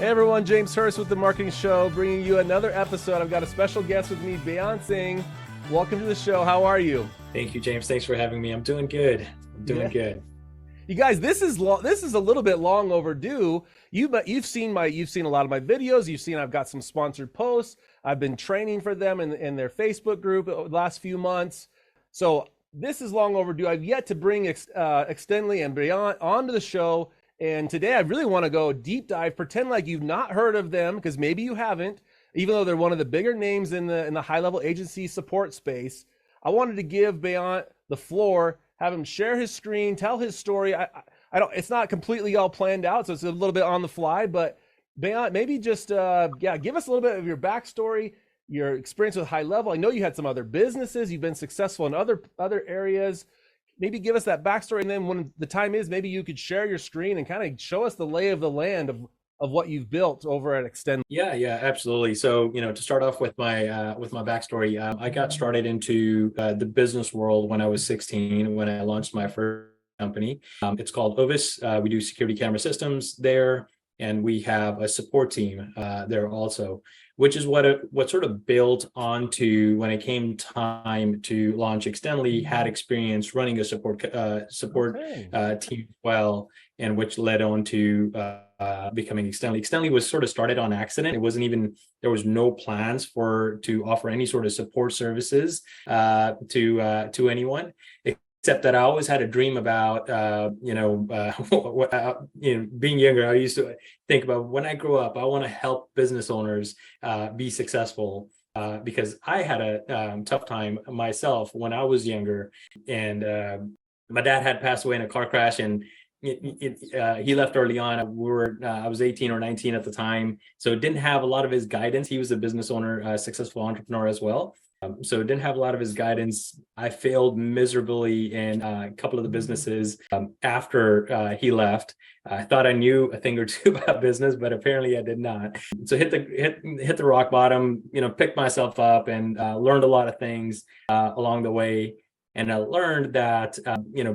Hey everyone, James Hurst with The Marketing Show, bringing you another episode. I've got a special guest with me, Beant, Singh. Welcome to the show. How are you? Thank you, James. Thanks for having me. I'm doing good. Good. You guys, this is a little bit long overdue. You've seen a lot of my videos. You've seen I've got some sponsored posts. I've been training for them in their Facebook group the last few months. So this is long overdue. I've yet to bring Extendly and Beant onto the show. And today I really want to go deep dive, pretend like you've not heard of them, because maybe you haven't, even though they're one of the bigger names in the high-level agency support space. I wanted to give Beant the floor, have him share his screen, tell his story. It's not completely all planned out, so it's a little bit on the fly, but Beant, maybe just give us a little bit of your backstory, your experience with HighLevel. I know you had some other businesses, you've been successful in other areas. Maybe give us that backstory, and then when the time is, maybe you could share your screen and kind of show us the lay of the land of what you've built over at Extend. Yeah, absolutely. So, to start off with my backstory, I got started into the business world when I was 16, when I launched my first company. It's called Ovis. We do security camera systems there, and we have a support team there also, which is what sort of built onto when it came time to launch Extendly. Had experience running a support team as well, and which led on to becoming Extendly. Extendly was sort of started on accident. It wasn't even, there was no plans to offer any sort of support services to anyone. Except that I always had a dream about, being younger. I used to think about, when I grow up, I want to help business owners be successful, because I had a tough time myself when I was younger, and my dad had passed away in a car crash, and he left early on. I was 18 or 19 at the time, so didn't have a lot of his guidance. He was a business owner, successful entrepreneur as well. So didn't have a lot of his guidance. I failed miserably in a couple of the businesses after he left. I thought I knew a thing or two about business, but apparently I did not. So hit the rock bottom, picked myself up, and learned a lot of things along the way. And I learned that,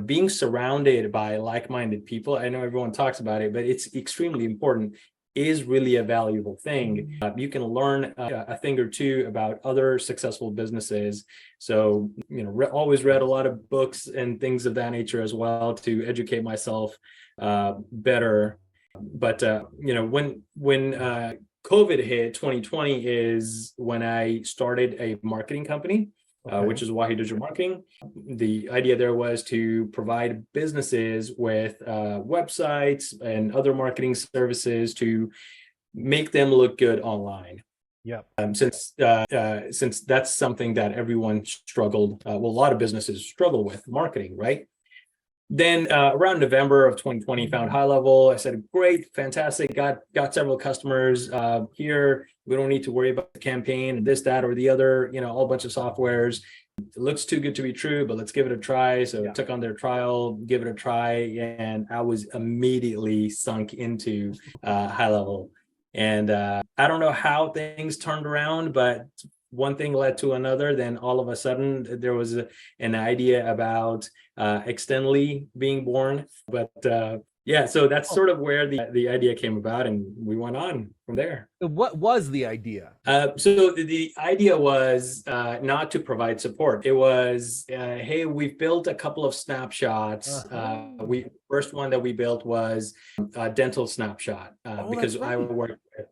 being surrounded by like-minded people, I know everyone talks about it, but it's extremely important, is really a valuable thing. You can learn a thing or two about other successful businesses. So, always read a lot of books and things of that nature as well to educate myself better. But, when COVID hit, 2020 is when I started a marketing company. Which is HighLevel Marketing. The idea there was to provide businesses with websites and other marketing services to make them look good online. Yeah. Since that's something that everyone struggled, a lot of businesses struggle with, marketing, right? Then around November of 2020, found HighLevel. I said, great, fantastic, got several customers here. We don't need to worry about the campaign, this, that, or the other, a whole bunch of softwares. It looks too good to be true, but let's give it a try. So took on their trial, give it a try, and I was immediately sunk into HighLevel. And I don't know how things turned around, but one thing led to another. Then all of a sudden there was an idea about Extendly being born. But so that's sort of where the idea came about, and we went on from there. What was the idea? So the idea was not to provide support. It was, hey, we've built a couple of snapshots. First one that we built was a dental snapshot, because I work with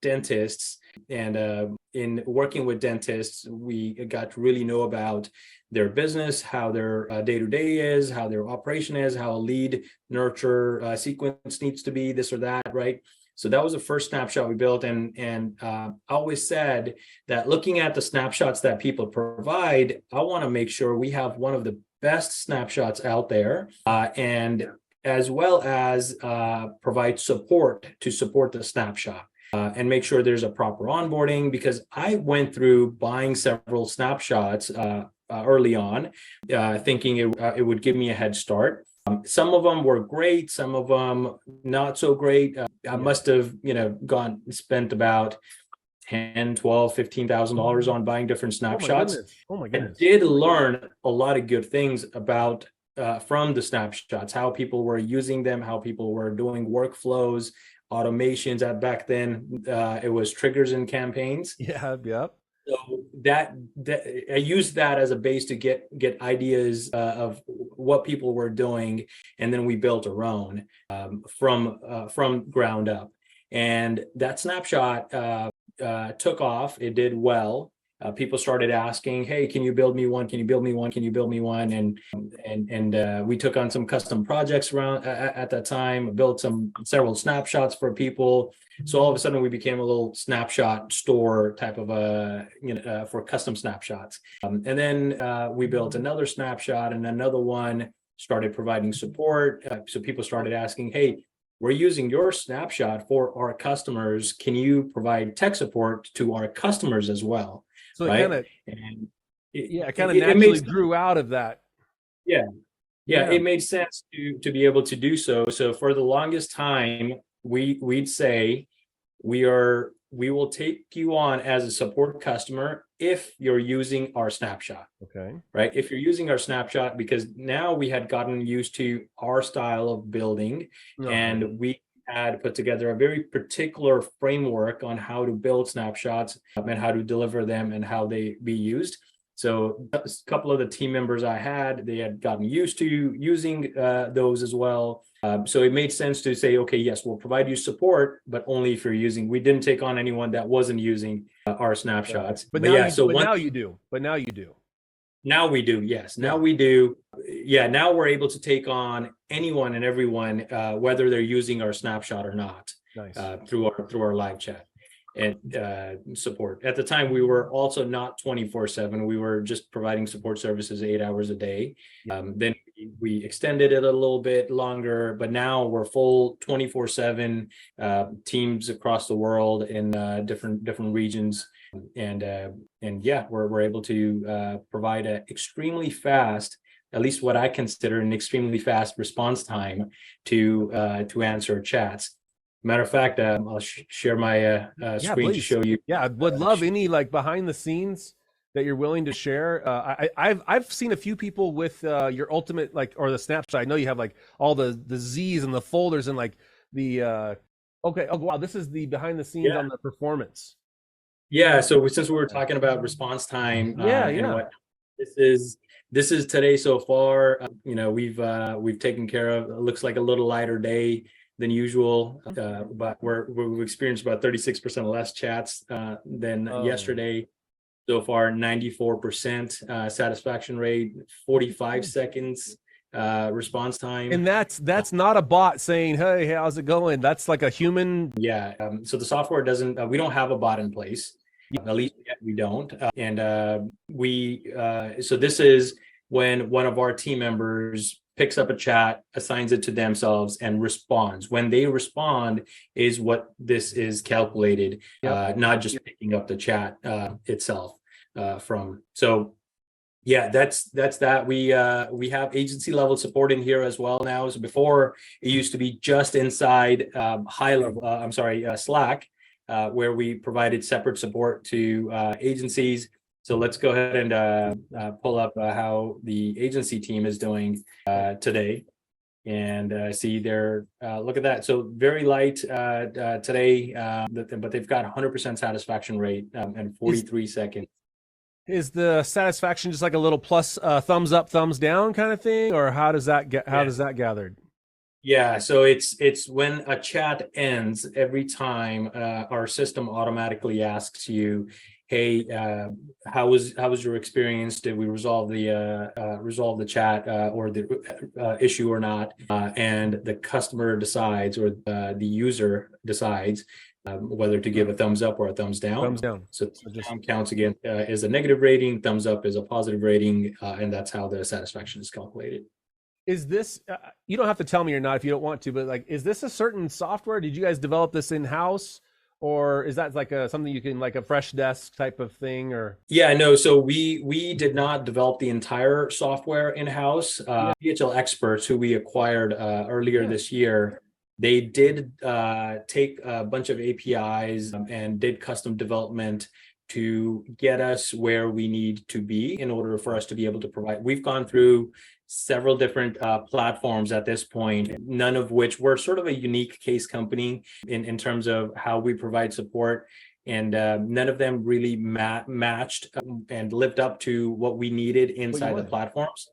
dentists, and in working with dentists, we got to really know about their business, how their day-to-day is, how their operation is, how a lead nurture sequence needs to be, this or that, right? So that was the first snapshot we built, and I always said that looking at the snapshots that people provide, I want to make sure we have one of the best snapshots out there, and as well as provide support to support the snapshot. And make sure there's a proper onboarding, because I went through buying several snapshots early on, thinking it would give me a head start. Some of them were great, some of them not so great. I must have, spent about $10, $12, $15,000 on buying different snapshots. Oh my goodness. I did learn a lot of good things about from the snapshots, how people were using them, how people were doing workflows, automations. At back then, it was triggers and campaigns. Yeah, yep. So that I used that as a base to get ideas of what people were doing, and then we built our own from ground up. And that snapshot took off. It did well. People started asking, "Hey, can you build me one? Can you build me one? Can you build me one?" And we took on some custom projects around at that time. Built several snapshots for people. So all of a sudden, we became a little snapshot store type of for custom snapshots. And then we built another snapshot, and another one started providing support. So people started asking, "Hey, we're using your snapshot for our customers. Can you provide tech support to our customers as well?" So right? It kind of naturally grew out of that. Yeah. It made sense to be able to do so. So for the longest time, we'd say we will take you on as a support customer if you're using our snapshot. Okay. Right. If you're using our snapshot, because now we had gotten used to our style of building, and we had put together a very particular framework on how to build snapshots and how to deliver them and how they be used. So a couple of the team members I had, they had gotten used to using those as well. So it made sense to say, okay, yes, we'll provide you support, but only if you're using. We didn't take on anyone that wasn't using our snapshots. But now you do. Now we do, yes. Now we do. Yeah, now we're able to take on anyone and everyone, whether they're using our snapshot or not. Nice. Through our live chat and support. At the time, we were also not 24/7. We were just providing support services 8 hours a day. Then we extended it a little bit longer, but now we're full 24/7 teams across the world in different regions. And yeah, we're able to provide an extremely fast, at least what I consider an extremely fast response time to answer chats. Matter of fact, I'll share my screen to show you. Yeah, I would love any like behind the scenes that you're willing to share. I've seen a few people with your ultimate or the snapshot. I know you have like all the Z's and the folders and like the okay. Oh wow, this is the behind the scenes on the performance. Yeah, so since we were talking about response time, and what this is today so far, we've taken care of. It looks like a little lighter day than usual, but we've experienced about 36% less chats than yesterday. So far, 94% satisfaction rate, 45 seconds response time. And that's not a bot saying, "Hey, how's it going?" That's like a human. Yeah. So the software doesn't. We don't have a bot in place. At least yet we don't. So this is when one of our team members picks up a chat, assigns it to themselves, and responds. When they respond is what this is calculated, not just picking up the chat itself from. So yeah, that's that. We have agency level support in here as well now. So before it used to be just inside Slack, where we provided separate support to agencies. So let's go ahead and pull up how the agency team is doing today, and see their look at that. So very light today, but they've got 100% satisfaction rate and 43 seconds. Is the satisfaction just like a little plus, thumbs up, thumbs down kind of thing, or how does that does that gathered? Yeah, so it's when a chat ends, every time our system automatically asks you, "Hey, how was your experience? Did we resolve the chat or the issue or not?" And the customer decides, or the user decides whether to give a thumbs up or a thumbs down. Thumbs down. So down counts again is a negative rating, thumbs up is a positive rating, and that's how the satisfaction is calculated. Is this, you don't have to tell me or not if you don't want to, but like, is this a certain software? Did you guys develop this in-house, or is that like something you can, like a fresh desk type of thing? Or yeah, no, so we did not develop the entire software in-house. GHL experts who we acquired earlier this year, they did take a bunch of APIs and did custom development to get us where we need to be in order for us to be able to provide. We've gone through several different platforms at this point, none of which we're sort of a unique case company in terms of how we provide support. And none of them really matched and lived up to what we needed inside the platforms,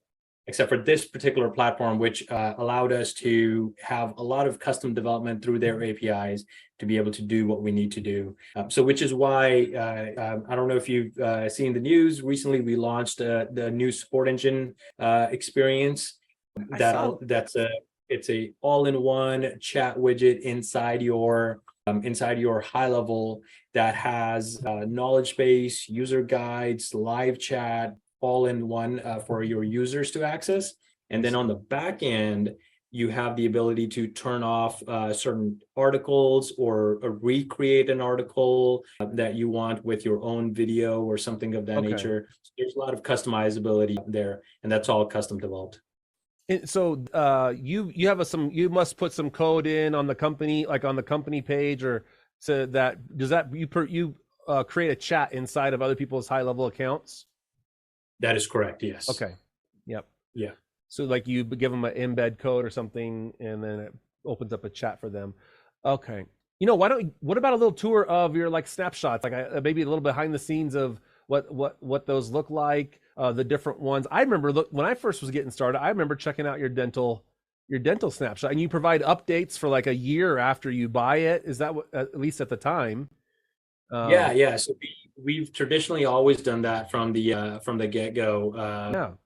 except for this particular platform, which allowed us to have a lot of custom development through their APIs to be able to do what we need to do. So which is why, I don't know if you've seen the news, recently we launched the new support engine experience. It's a all-in-one chat widget inside your HighLevel that has knowledge base, user guides, live chat, all in one for your users to access. And then on the back end, you have the ability to turn off certain articles or recreate an article that you want with your own video or something of that nature. So there's a lot of customizability there, and that's all custom developed. And so you have you must put some code in on the company, like on the company page, or so that does that you create a chat inside of other people's HighLevel accounts? That is correct. Yes. Okay. Yep. Yeah. So like you give them an embed code or something, and then it opens up a chat for them. Okay. What about a little tour of your like snapshots, like maybe a little behind the scenes of what those look like, the different ones. I remember when I first was getting started, I remember checking out your dental snapshot, and you provide updates for like a year after you buy it. Is that what, at least at the time? Yeah. So we've traditionally always done that from the get-go.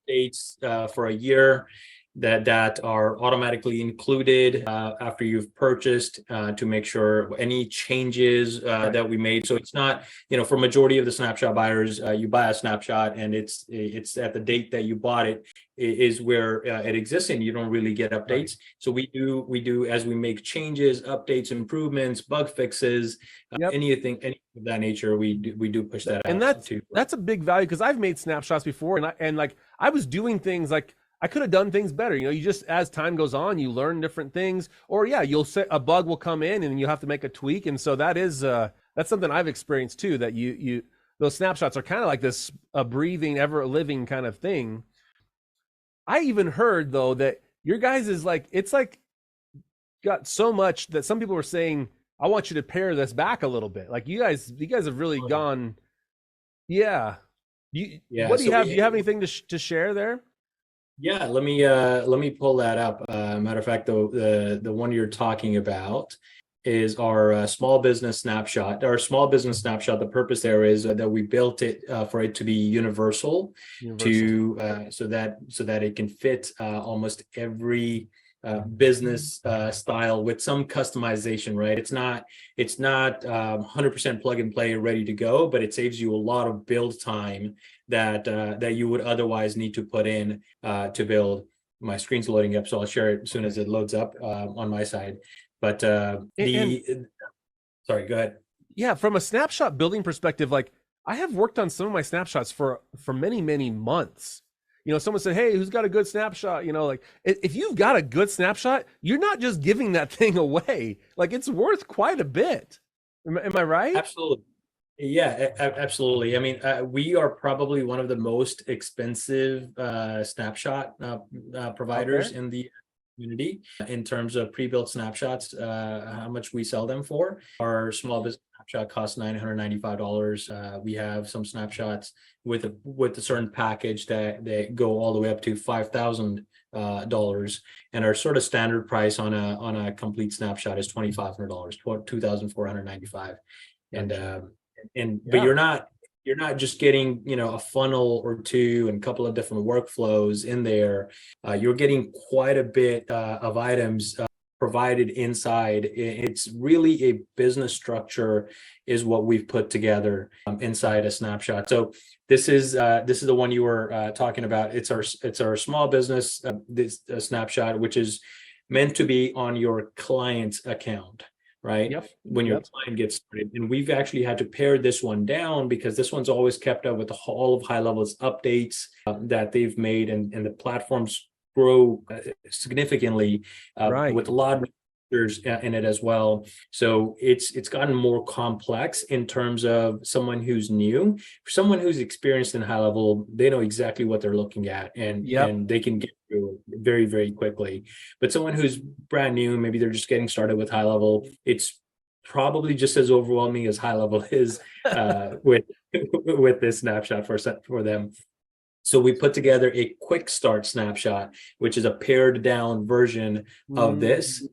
Updates for a year that are automatically included after you've purchased to make sure any changes that we made. So it's not, for majority of the snapshot buyers, you buy a snapshot and it's at the date that you bought it is where it exists, and you don't really get updates. Right. So we do as we make changes, updates, improvements, bug fixes, anything of that nature, we do push that out. And that's a big value, because I've made snapshots before, and I was doing things like I could have done things better. You just, as time goes on, you learn different things, or you'll say a bug will come in and you have to make a tweak. And so that's something I've experienced too, that those snapshots are kind of like this breathing, ever living kind of thing. I even heard though that your guys is like, it's like got so much that some people were saying, I want you to pare this back a little bit. Like you guys have really gone. Yeah. What do you have? Do you have anything to share there? Yeah, let me pull that up. Matter of fact, the one you're talking about is our small business snapshot. Our small business snapshot, the purpose there is that we built it for it to be universal. So that it can fit almost every business style with some customization, right? It's not 100% plug and play ready to go, but it saves you a lot of build time that you would otherwise need to put in to build. My screen's loading up, so I'll share it as soon as it loads up on my side. But sorry, go ahead. Yeah, from a snapshot building perspective, like I have worked on some of my snapshots for many, many months. Someone said, hey, who's got a good snapshot? Like if you've got a good snapshot, you're not just giving that thing away. Like it's worth quite a bit. Am I right? Absolutely. Yeah, absolutely. I mean, we are probably one of the most expensive snapshot providers in the community in terms of pre-built snapshots, how much we sell them for. Our small business snapshot costs $995. We have some snapshots with a certain package that they go all the way up to $5,000, and our sort of standard price on a complete snapshot is $2,500, $2,495. But you're not just getting a funnel or two and a couple of different workflows in there. You're getting quite a bit of items provided inside. It's really a business structure is what we've put together inside a snapshot. So this is the one you were talking about. It's our small business snapshot, which is meant to be on your client's account. Right? Yep. When your client gets started. And we've actually had to pare this one down because this one's always kept up with all of HighLevel's updates that they've made, and the platforms grow significantly with a lot of features in it as well. So it's gotten more complex in terms of someone who's new. For someone who's experienced in HighLevel, they know exactly what they're looking at, and they can get through it very, very quickly. But someone who's brand new, maybe they're just getting started with HighLevel, it's probably just as overwhelming as HighLevel is with this snapshot for them. So we put together a quick start snapshot, which is a pared down version of this,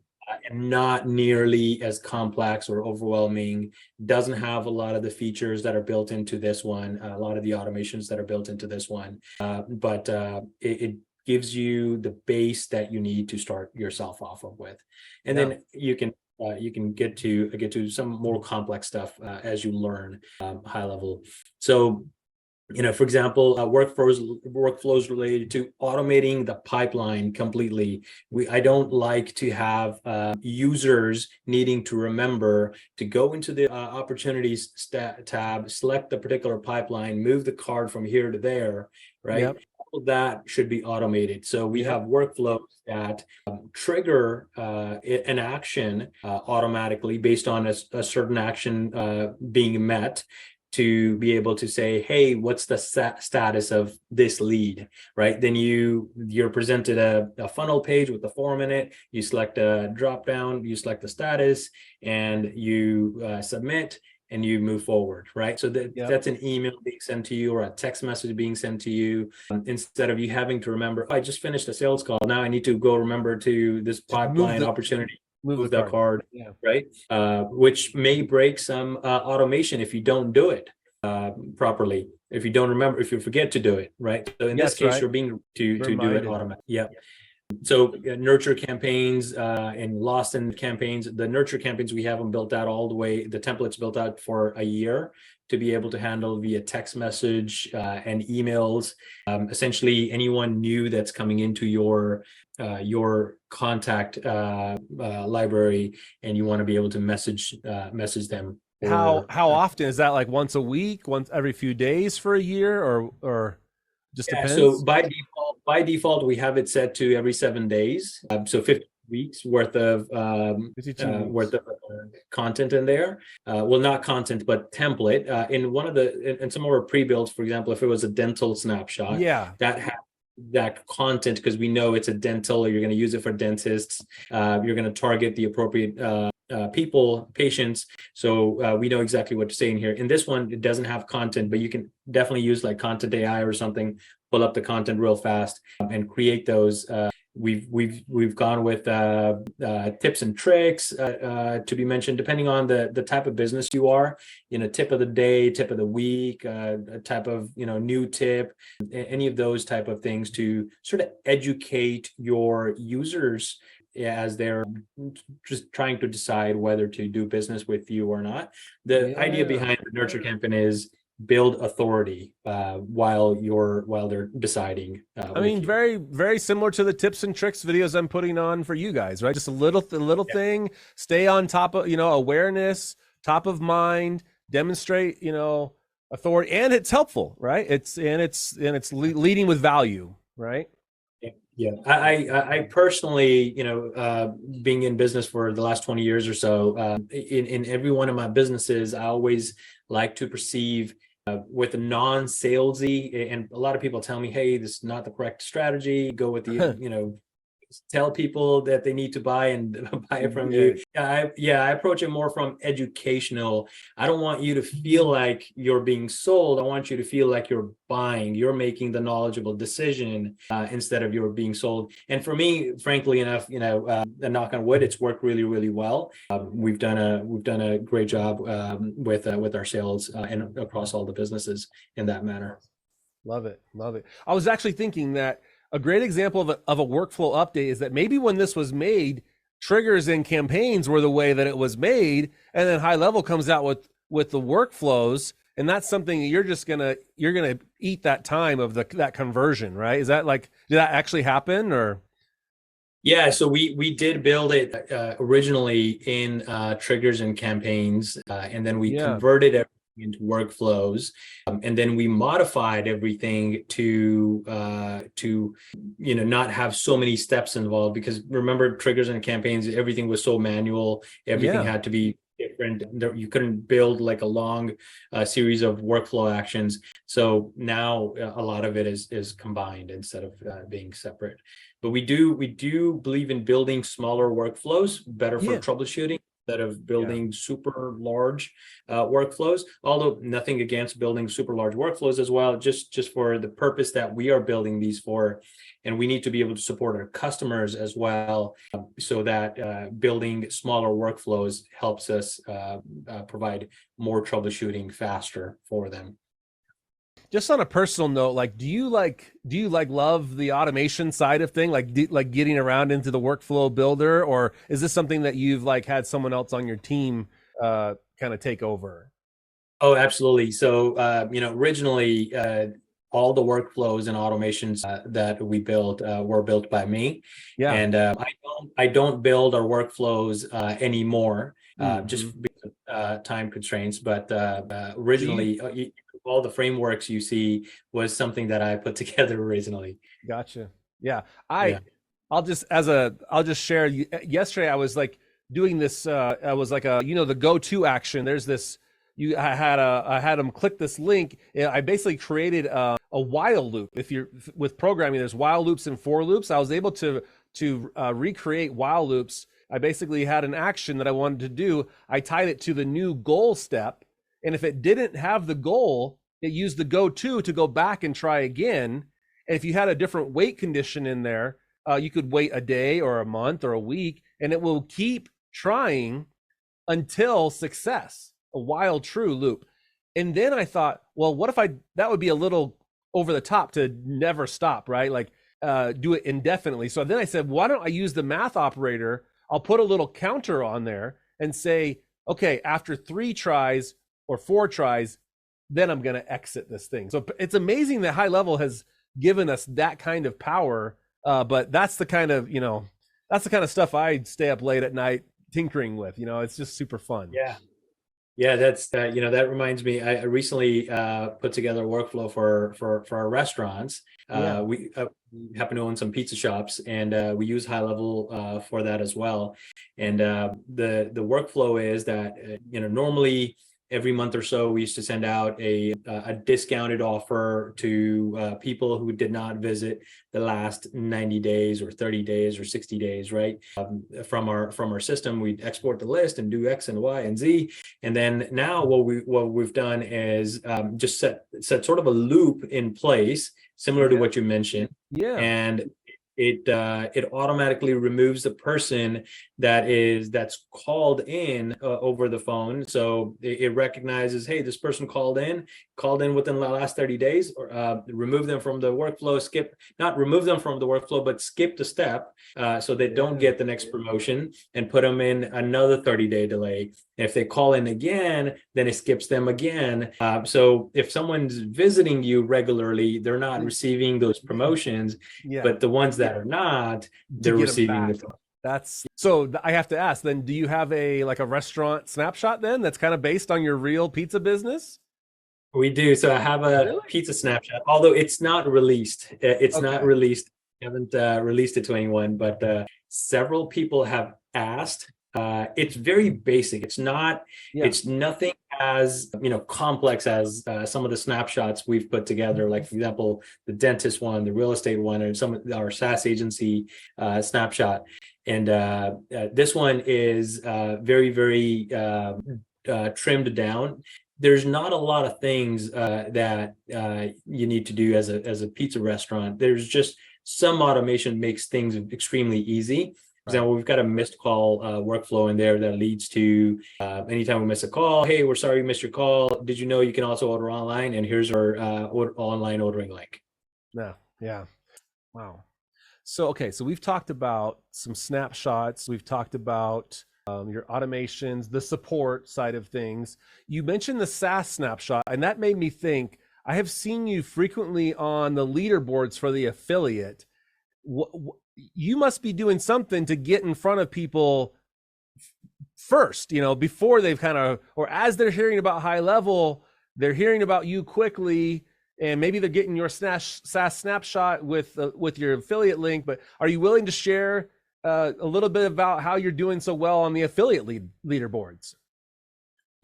and not nearly as complex or overwhelming. Doesn't have a lot of the features that are built into this one, a lot of the automations that are built into this one, but it gives you the base that you need to start yourself off of with, and then you can get to some more complex stuff as you learn HighLevel. So, for example, workflows related to automating the pipeline completely. I don't like to have users needing to remember to go into the opportunities tab, select the particular pipeline, move the card from here to there, right? Yep. All of that should be automated. So we have workflows that trigger an action automatically based on a certain action being met, to be able to say, hey, what's the status of this lead, right? Then you're presented a funnel page with the form in it. You select a drop down, you select the status, and you submit, and you move forward, right? So that's an email being sent to you or a text message being sent to you, instead of you having to remember, I just finished a sales call, now I need to go remember to this pipeline opportunity. Move the card, right? Which may break some automation if you don't do it properly. If you don't remember, if you forget to do it, right? So in this case, you're being to do it automatically. So nurture campaigns and lost in campaigns. The nurture campaigns, we have them built out all the way. The template's built out for a year to be able to handle via text message and emails. Essentially, anyone new that's coming into your contact library, and you want to be able to message them. How often is that? Like once a week, once every few days for a year, or just depends? So by default, we have it set to every 7 days. So 50 weeks worth of content in there. Well, not content, but template. In some of our pre-builds, for example, if it was a dental snapshot, that had that content, because we know it's a dental, or you're going to use it for dentists. You're going to target the appropriate patients. So we know exactly what to say in here. In this one, it doesn't have content, but you can definitely use like Content AI or something, pull up the content real fast and create those. We've gone with tips and tricks to be mentioned, depending on the type of business you are. Tip of the day, tip of the week, a type of new tip, any of those type of things to sort of educate your users as they're just trying to decide whether to do business with you or not. The idea behind the nurture campaign is build authority while they're deciding. I mean, very, very similar to the tips and tricks videos I'm putting on for you guys, right? Just a little thing, stay on top of, awareness, top of mind, demonstrate, authority, and it's helpful, right? It's leading with value, right? Yeah, I personally, being in business for the last 20 years or so, in every one of my businesses, I always like to perceive with a non-salesy, and a lot of people tell me, hey, this is not the correct strategy, go with the, tell people that they need to buy and buy it from you. I approach it more from educational. I don't want you to feel like you're being sold. I want you to feel like you're buying. You're making the knowledgeable decision instead of you're being sold. And for me, frankly enough, knock on wood, it's worked really, really well. We've done a great job with our sales and across all the businesses in that manner. Love it. I was actually thinking that a great example of a workflow update is that maybe when this was made, triggers and campaigns were the way that it was made, and then HighLevel comes out with the workflows, and that's something you're gonna eat that time of that conversion, right? Is that did that actually happen, or? Yeah, so we did build it originally in triggers and campaigns, and then we converted everything into workflows, and then we modified everything to not have so many steps involved, because remember, triggers and campaigns, everything was so manual, everything Yeah. had to be different. You couldn't build like a long series of workflow actions. So now a lot of it is combined instead of being separate. But we do believe in building smaller workflows, better for Yeah. troubleshooting, instead of Yeah. building super large workflows. Although nothing against building super large workflows as well, just for the purpose that we are building these for. And we need to be able to support our customers as well, so that building smaller workflows helps us provide more troubleshooting faster for them. Just on a personal note, like, do you love the automation side of thing, like getting around into the workflow builder, or is this something that you've like had someone else on your team kind of take over? Oh, absolutely. So, originally, all the workflows and automations that we built were built by me, Yeah. and I don't build our workflows anymore, Mhm. just because of time constraints. But So you originally, all the frameworks you see was something that I put together originally. Gotcha. Yeah. Yeah. I'll just share. Yesterday I was like doing this. I was like the go-to action. There's this. I had them click this link. I basically created a while loop. If you're with programming, there's while loops and for loops. I was able to recreate while loops. I basically had an action that I wanted to do. I tied it to the new goal step, and if it didn't have the goal, it used the go to go back and try again. And if you had a different wait condition in there, you could wait a day or a month or a week, and it will keep trying until success, a while true loop. And then I thought, well, what if that would be a little over the top to never stop, right? Like do it indefinitely. So then I said, why don't I use the math operator? I'll put a little counter on there and say, okay, after 3 tries or 4 tries, then I'm going to exit this thing. So it's amazing that HighLevel has given us that kind of power. But that's the kind of, that's the kind of stuff I stay up late at night tinkering with. It's just super fun. Yeah. Yeah, that's that reminds me. I recently put together a workflow for our restaurants. Yeah. We happen to own some pizza shops, and we use HighLevel for that as well. And the workflow is that normally every month or so we used to send out a discounted offer to people who did not visit the last 90 days or 30 days or 60 days, right? From our system, we'd export the list and do X and Y and Z. And then now what we've done is just set sort of a loop in place, similar to what you mentioned. Yeah. And it automatically removes the person that's called in over the phone. So it recognizes, hey, this person called in within the last 30 days, or remove them from the workflow, not remove them from the workflow, but skip the step so they don't get the next promotion, and put them in another 30-day delay. If they call in again, then it skips them again. So if someone's visiting you regularly, they're not receiving those promotions, but the ones that are not, they're receiving the promotion. That's so I have to ask then, do you have a restaurant snapshot then that's kind of based on your real pizza business? We do. So I have a pizza snapshot, although it's not released. It's not released. I haven't released it to anyone, but several people have asked. It's very basic. It's nothing as complex as some of the snapshots we've put together. Like, for example, the dentist one, the real estate one, and some of our SaaS agency snapshot. And this one is very, very trimmed down. There's not a lot of things that you need to do as a pizza restaurant. There's just some automation makes things extremely easy. For example, we've got a missed call workflow in there that leads to anytime we miss a call, hey, we're sorry we missed your call. Did you know you can also order online? And here's our online ordering link. Yeah. Wow. So, okay. So we've talked about some snapshots. We've talked about your automations, the support side of things. You mentioned the SaaS snapshot, and that made me think, I have seen you frequently on the leaderboards for the affiliate. You must be doing something to get in front of people first, before they've or as they're hearing about HighLevel, they're hearing about you quickly, and maybe they're getting your SaaS snapshot with your affiliate link. But are you willing to share a little bit about how you're doing so well on the affiliate leaderboards?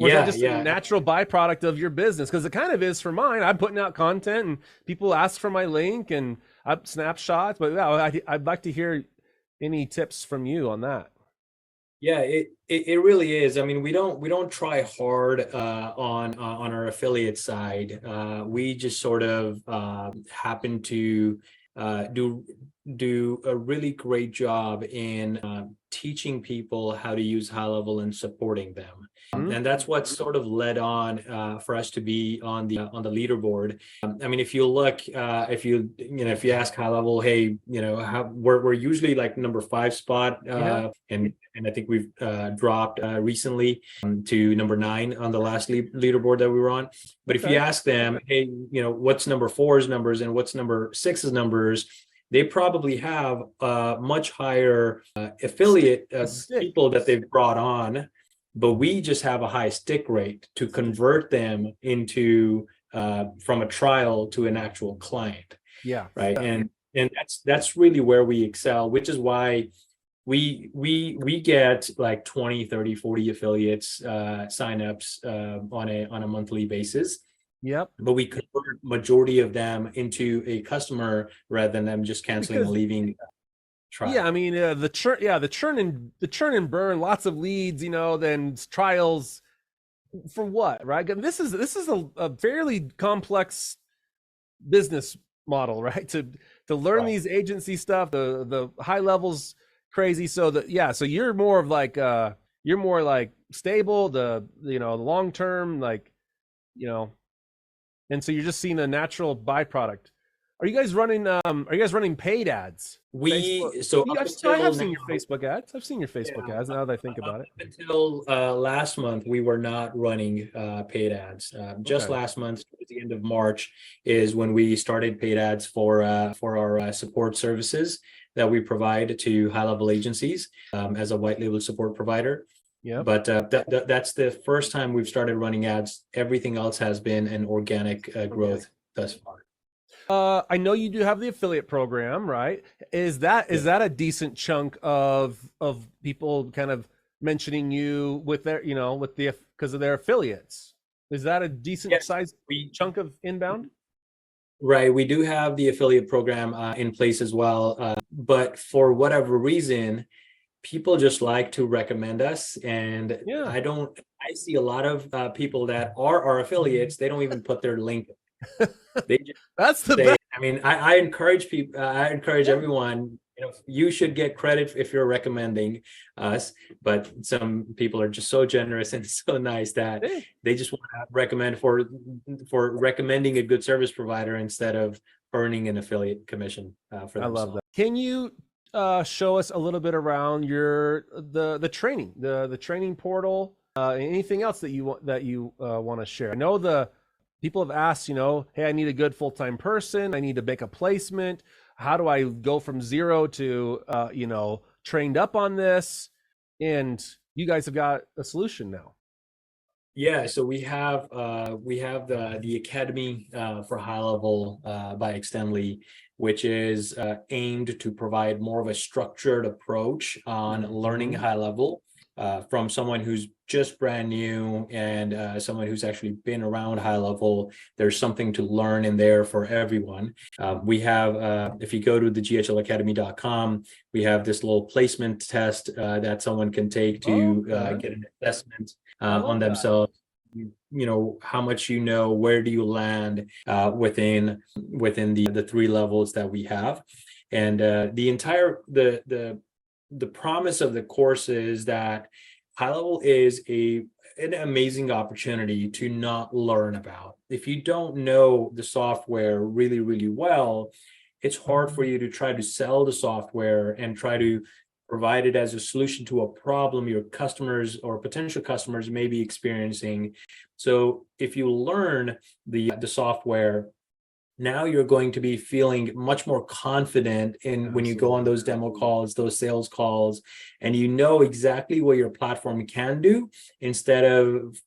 Or is that just a natural byproduct of your business? Because it kind of is for mine. I'm putting out content and people ask for my link and snapshots. But yeah, I'd like to hear any tips from you on that. Yeah, it really is. I mean, we don't try hard on our affiliate side. We just sort of happen to do a really great job in teaching people how to use HighLevel and supporting them. And that's what sort of led on for us to be on the leaderboard. I mean, if you look, if you ask HighLevel, hey, we're usually like number 5 spot, and I think we've dropped recently to number 9 on the last leaderboard that we were on. But if you ask them, hey, what's number 4's numbers and what's number 6's numbers, they probably have much higher affiliate people that they've brought on, but we just have a high stick rate to convert them into from a trial to an actual client. Yeah. Right. And that's really where we excel, which is why we get like 20, 30, 40 affiliates signups on a monthly basis. Yep. But we convert majority of them into a customer rather than them just canceling and leaving. Yeah, I mean the churn and burn, lots of leads, then trials for what, right? This is a fairly complex business model, right? To learn these agency stuff, the high levels crazy. So so you're more of like stable, the long term, and so you're just seeing a natural byproduct. Are you guys running paid ads? I have seen your Facebook ads. I've seen your Facebook ads now that I think about it. Until last month, we were not running paid ads. Just last month, at the end of March, is when we started paid ads for our support services that we provide to high-level agencies as a white label support provider. Yeah, but that's the first time we've started running ads. Everything else has been an organic growth thus far. I know you do have the affiliate program, right? Is that a decent chunk of people kind of mentioning you with their because of their affiliates? Is that a decent size chunk of inbound? Right, we do have the affiliate program in place as well, but for whatever reason, people just like to recommend us, and I see a lot of people that are our affiliates. They don't even put their link. They just that's the best. I mean, I encourage people. I encourage everyone. You should get credit if you're recommending us, but some people are just so generous and so nice that they just want to recommend for recommending a good service provider instead of earning an affiliate commission for themselves. I love that. Can you show us a little bit around the training, the training portal, anything else that you want to share? I know the people have asked, hey, I need a good full-time person. I need to make a placement. How do I go from 0 to, trained up on this? And you guys have got a solution now. Yeah, so we have the Academy for HighLevel by Extendly, which is aimed to provide more of a structured approach on learning HighLevel from someone who's just brand new and someone who's actually been around HighLevel. There's something to learn in there for everyone. We have, if you go to the GHLacademy.com, we have this little placement test that someone can take to get an assessment on themselves. How much where do you land within the 3 levels that we have, and the entire the promise of the course is that HighLevel is an amazing opportunity to not learn about. If you don't know the software really, really well, it's hard for you to try to sell the software and try to provide it as a solution to a problem your customers or potential customers may be experiencing. So if you learn the software, now you're going to be feeling much more confident in when you go on those demo calls, those sales calls, and you know exactly what your platform can do instead of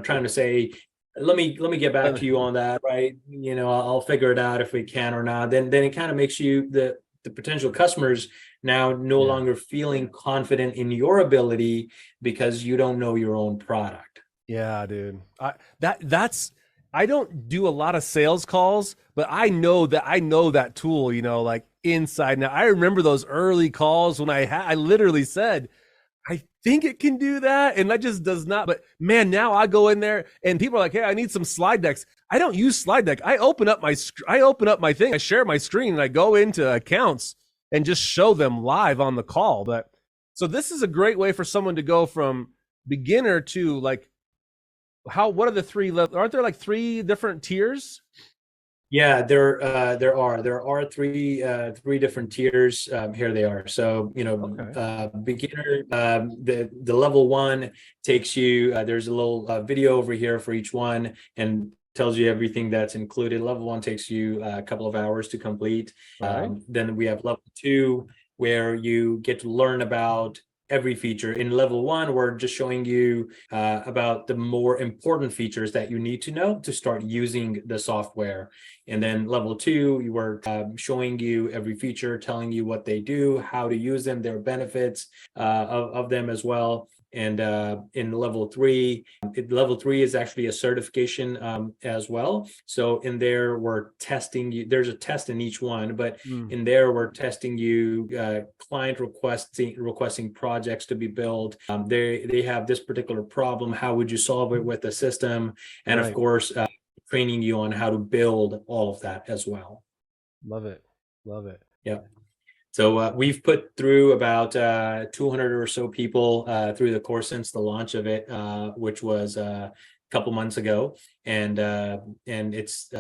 trying to say, let me get back to you on that, right? I'll figure it out if we can or not. Then it kind of makes you the potential customers now no Yeah. longer feeling confident in your ability because you don't know your own product. Yeah, dude. That's I don't do a lot of sales calls, but I know that tool, like inside. Now I remember those early calls when I literally said, I think it can do that, and that just does not. But man, now I go in there and people are like, "Hey, I need some slide decks." I don't use slide deck. I open up my thing, I share my screen, and I go into accounts and just show them live on the call. But so this is a great way for someone to go from beginner to like what are the three levels? Aren't there like three different tiers? Yeah, there are three different tiers. Here they are. So Okay. beginner, the level one takes you. There's a little video over here for each one and tells you everything that's included. Level one takes you a couple of hours to complete. Right. Then we have level two, where you get to learn about every feature. In level one, we're just showing you about the more important features that you need to know to start using the software. And then level two, we were showing you every feature, telling you what they do, how to use them, their benefits of them as well. And in level three is actually a certification as well. So in there, we're testing you. There's a test in each one, but in there, we're testing you client requesting projects to be built. They have this particular problem. How would you solve it with the system? And of Right. course, training you on how to build all of that as well. Love it. Love it. Yeah. So we've put through about 200 or so people through the course since the launch of it, which was a couple months ago, and it's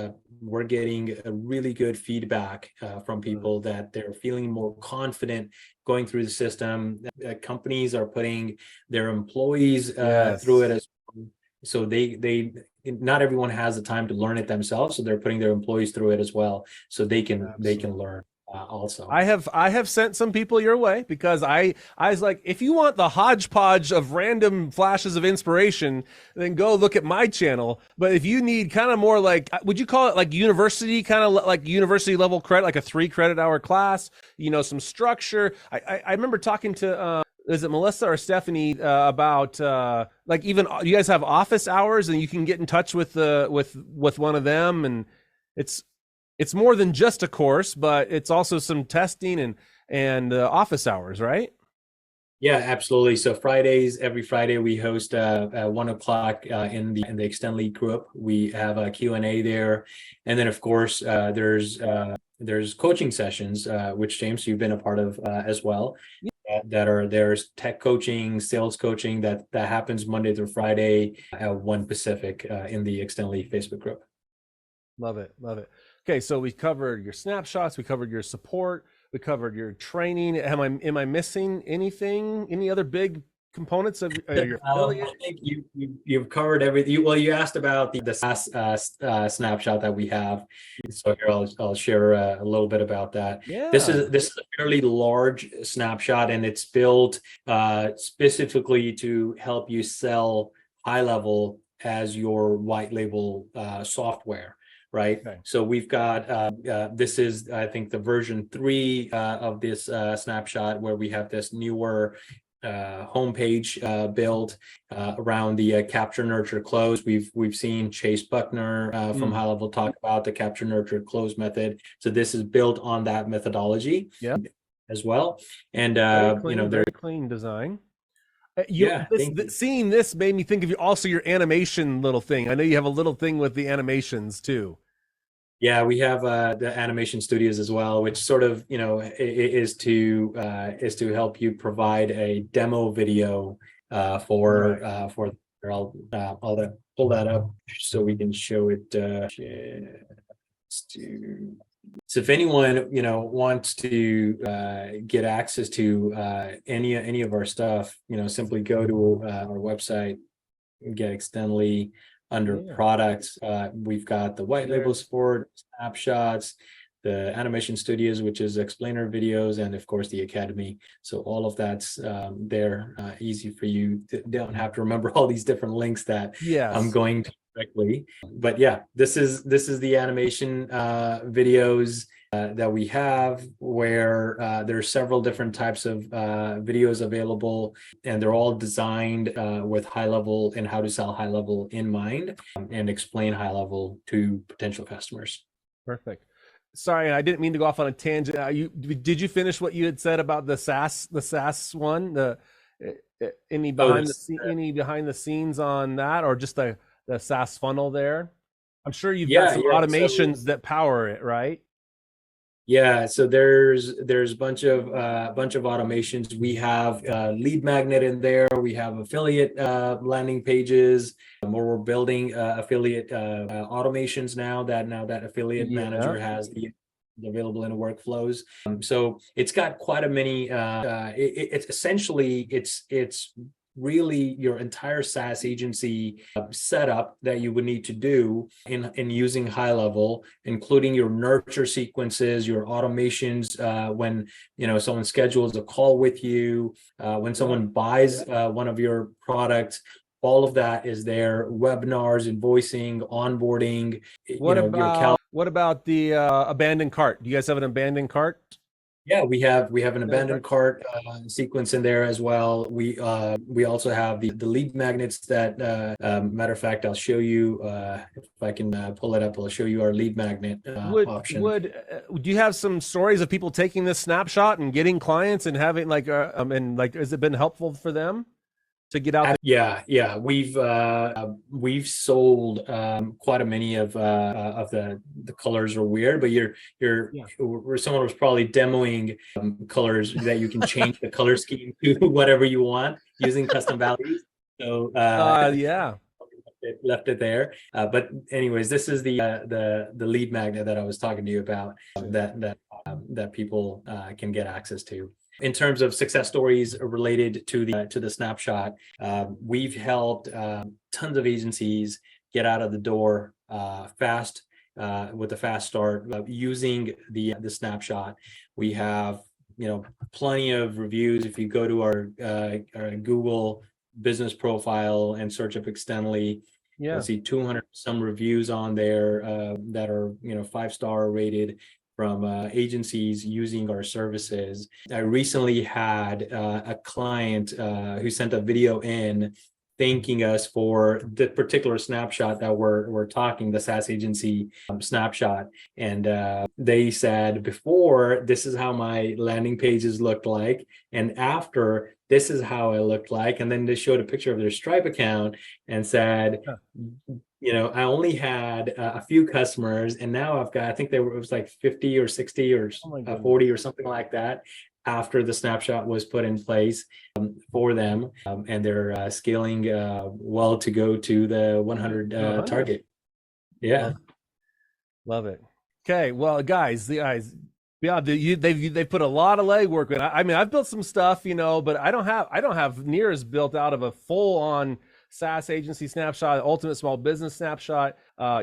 we're getting a really good feedback from people that they're feeling more confident going through the system. Companies are putting their employees through it as well. So they not everyone has the time to learn it themselves, so they're putting their employees through it as well, so they can learn. Also, I have sent some people your way because I was like, if you want the hodgepodge of random flashes of inspiration, then go look at my channel. But if you need kind of more like, would you call it like university, kind of like university level credit, like a 3 credit hour class, some structure. I remember talking to is it Melissa or Stephanie about like, even you guys have office hours and you can get in touch with one of them, and it's more than just a course, but it's also some testing and office hours, right? Yeah, absolutely. So every Friday we host 1 o'clock in the Extend Lead group. We have a Q&A there, and then of course there's coaching sessions, which James, you've been a part of as well. There's tech coaching, sales coaching that happens Monday through Friday at 1 Pacific in the Extend Lead Facebook group. Love it. Love it. Okay, so we covered your snapshots, we covered your support, we covered your training. Am I missing anything? Any other big components of your affiliate? I think you've covered everything. Well, you asked about the SaaS snapshot that we have. So here I'll share a little bit about that. Yeah. This is a fairly large snapshot, and it's built specifically to help you sell HighLevel as your white label software. Right. Okay. So we've got this is, I think, the version 3 of this snapshot, where we have this newer homepage built around the capture, nurture, close. We've seen Chase Buckner from HighLevel talk about the capture, nurture, close method. So this is built on that methodology as well. And very clean design. Seeing this made me think of also your animation little thing. I know you have a little thing with the animations too. Yeah, we have the animation studios as well, which sort of is to help you provide a demo video for. I'll pull that up so we can show it. So if anyone wants to get access to any of our stuff, simply go to our website, get Extendly under products. We've got the white label support, snapshots, the animation studios, which is explainer videos, and of course the academy. So all of that's there, easy for you. Don't have to remember all these different links that I'm going to correctly. But yeah, this is the animation videos that we have, where there are several different types of videos available, and they're all designed with HighLevel and how to sell HighLevel in mind, and explain HighLevel to potential customers. Perfect. Sorry, I didn't mean to go off on a tangent. Did you finish what you had said about the SaaS one? Any behind the scenes on that, or just the SaaS funnel there? I'm sure you've got some automations that power it, right? Yeah, so there's a bunch of automations. We have lead magnet in there. We have affiliate landing pages, where we're building affiliate automations now that affiliate manager has the available in workflows. So it's got quite a many. It's essentially it's really your entire SaaS agency setup that you would need to do in using HighLevel, including your nurture sequences, your automations, when someone schedules a call with you, when someone buys one of your products. All of that is there. Webinars, invoicing, onboarding. What about the abandoned cart? Do you guys have an abandoned cart? Yeah, we have an abandoned cart sequence in there as well. We also have the lead magnets that matter of fact, I'll show you if I can pull it up. I'll show you our lead magnet option. Do you have some stories of people taking this snapshot and getting clients and having has it been helpful for them to get out? Yeah, we've sold quite a many of the colors are weird, but someone was probably demoing colors that you can change the color scheme to whatever you want using custom values. So left it there. But anyways, this is the lead magnet that I was talking to you about, that people can get access to. In terms of success stories related to the snapshot, we've helped tons of agencies get out of the door fast, with a fast start using the snapshot. We have plenty of reviews. If you go to our Google business profile and search up Extendly, you'll see 200 some reviews on there that are 5-star rated, from agencies using our services. I recently had a client who sent a video in thanking us for the particular snapshot that we're talking, the SaaS agency snapshot. And they said, before, this is how my landing pages looked like, and after, this is how I looked like. And then they showed a picture of their Stripe account and said, I only had a few customers, and now I've got, I think it was like 50 or 60 or 40 or something like that, after the snapshot was put in place for them, and they're scaling well to go to the 100 target. Yeah, love it. Okay, well, guys, they've put a lot of legwork in. I mean, I've built some stuff, but I don't have near as built out of a full-on SaaS agency snapshot, ultimate small business snapshot.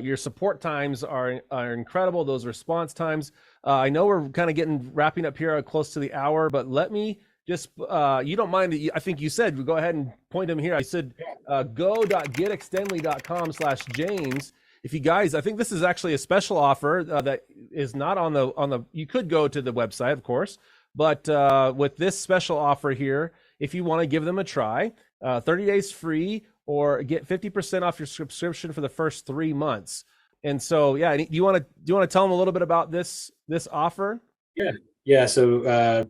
Your support times are incredible. Those response times. I know we're kind of wrapping up here close to the hour, but let me just, you don't mind, I think you said, go ahead and point them here. I said, go.getextendly.com/James. If you guys, I think this is actually a special offer that is not on the, you could go to the website, of course, but with this special offer here, if you want to give them a try, 30 days free, or get 50% off your subscription for the first 3 months. And so, do you want to tell them a little bit about this offer? Yeah. So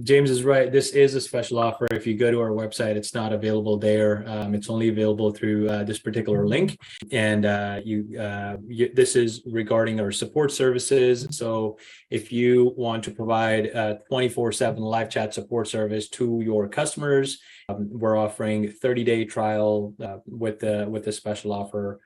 James is right. This is a special offer. If you go to our website, it's not available there. It's only available through this particular link. And this is regarding our support services. So if you want to provide a 24/7 live chat support service to your customers, we're offering 30-day trial with the special offer.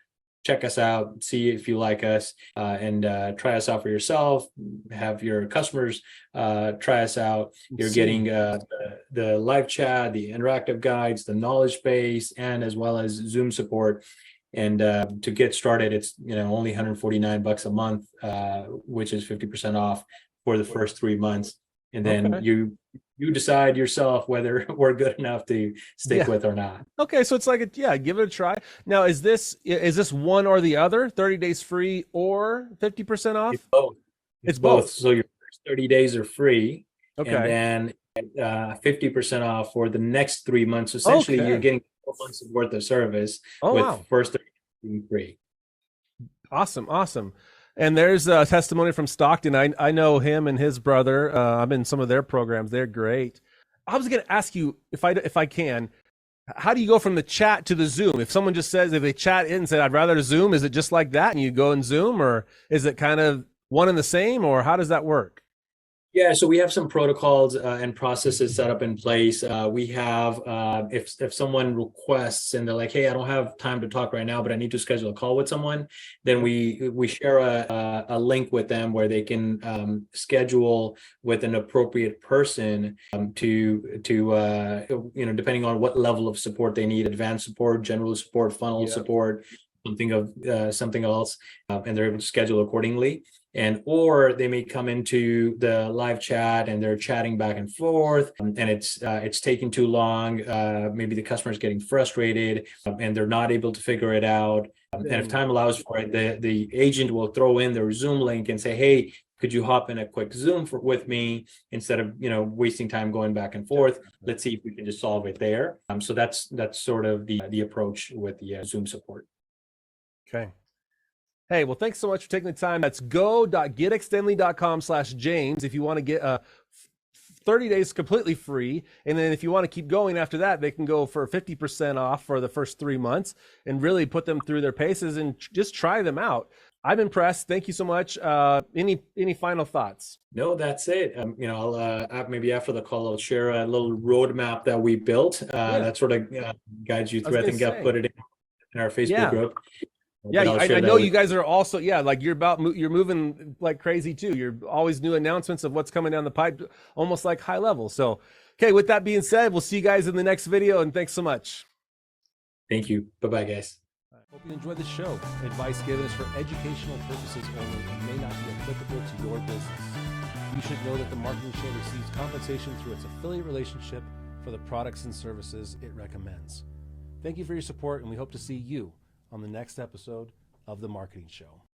Check us out, see if you like us, and try us out for yourself. Have your customers try us out. You're getting the live chat, the interactive guides, the knowledge base, and as well as Zoom support. And to get started, it's only $149 a month, which is 50% off for the first 3 months. And then you you decide yourself whether we're good enough to stick Yeah. with or not. Okay, so it's like yeah, give it a try. Now, is this one or the other? 30 days free or 50% It's off? both. It's It's both. both. So your first 30 days are free, and Okay. then 50% off for the next 3 months. Essentially, you're Okay. getting 4 months worth of service Oh with wow. first 30 being free. Awesome, awesome. And there's a testimony from Stockton. I know him and his brother. I'm in some of their programs. They're great. I was going to ask you if I can, how do you go from the chat to the Zoom? If someone just says if they chat in and say I'd rather Zoom, is it just like that and you go in Zoom, or is it kind of one and the same, or how does that work? Yeah, so we have some protocols and processes set up in place. We have if someone requests and they're like, "Hey, I don't have time to talk right now, but I need to schedule a call with someone," then we share a link with them where they can schedule with an appropriate person to depending on what level of support they need, advanced support, general support, funnel Yeah. support, something else, and they're able to schedule accordingly. And or they may come into the live chat and they're chatting back and forth, and it's taking too long. Maybe the customer is getting frustrated, and they're not able to figure it out. And if time allows for it, the agent will throw in their Zoom link and say, "Hey, could you hop in a quick Zoom with me instead of wasting time going back and forth? Let's see if we can just solve it there." So that's sort of the approach with the Zoom support. Okay. Hey, well, thanks so much for taking the time. That's go.getextendly.com/James if you want to get 30 days completely free. And then if you want to keep going after that, they can go for 50% off for the first 3 months and really put them through their paces and just try them out. I'm impressed. Thank you so much. Any final thoughts? No, that's it. Maybe after the call, I'll share a little roadmap that we built Yeah, that sort of guides you I was through. I gonna think I say. put it in our Facebook Yeah. group, Yeah, but I'll I share know that you with guys are also, yeah, like you're moving like crazy too. You're always new announcements of what's coming down the pipe, almost like high level. So, okay, with that being said, we'll see you guys in the next video, and thanks so much. Thank you. Bye-bye, guys. Hope you enjoyed the show. Advice given is for educational purposes only and may not be applicable to your business. You should know that the marketing show receives compensation through its affiliate relationship for the products and services it recommends. Thank you for your support, and we hope to see you on the next episode of The Marketing Show.